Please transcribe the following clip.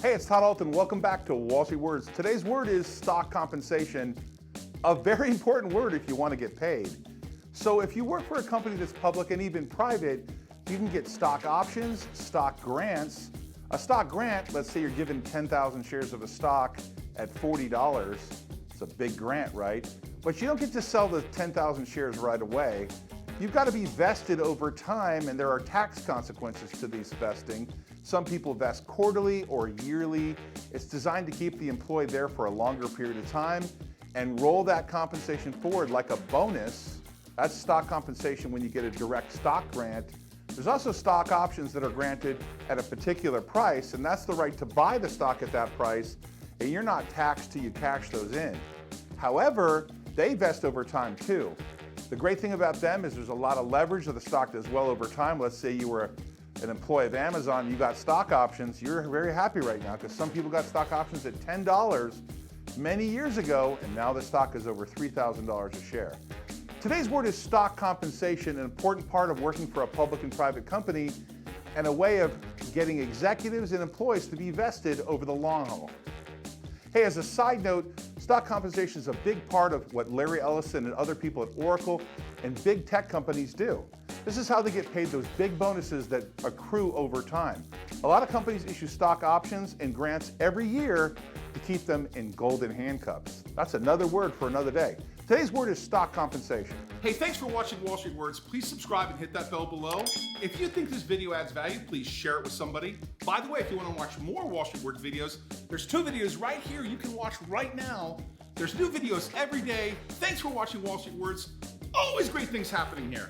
Hey, it's Todd Ault and welcome back to Wall Street Words. Today's word is stock compensation, a very important word if you want to get paid. So if you work for a company that's public and even private, you can get stock options, stock grants. A stock grant, let's say you're given 10,000 shares of a stock at $40. It's a big grant, right? But you don't get to sell the 10,000 shares right away. You've got to be vested over time, and there are tax consequences to these vesting. Some people vest quarterly or yearly. It's designed to keep the employee there for a longer period of time and roll that compensation forward like a bonus. That's stock compensation when you get a direct stock grant. There's also stock options that are granted at a particular price, and that's the right to buy the stock at that price, and you're not taxed till you cash those in. However, they vest over time too. The great thing about them is there's a lot of leverage, so the stock does well over time. Let's say you were an employee of Amazon, you got stock options, you're very happy right now because some people got stock options at $10 many years ago, and now the stock is over $3,000 a share. Today's word is stock compensation, an important part of working for a public and private company and a way of getting executives and employees to be vested over the long haul. Hey, as a side note, stock compensation is a big part of what Larry Ellison and other people at Oracle and big tech companies do. This is how they get paid those big bonuses that accrue over time. A lot of companies issue stock options and grants every year to keep them in golden handcuffs. That's another word for another day. Today's word is stock compensation. Hey, thanks for watching Wall Street Words. Please subscribe and hit that bell below. If you think this video adds value, please share it with somebody. By the way, if you want to watch more Wall Street Words videos, there's 2 videos right here you can watch right now. There's new videos every day. Thanks for watching Wall Street Words. Always great things happening here.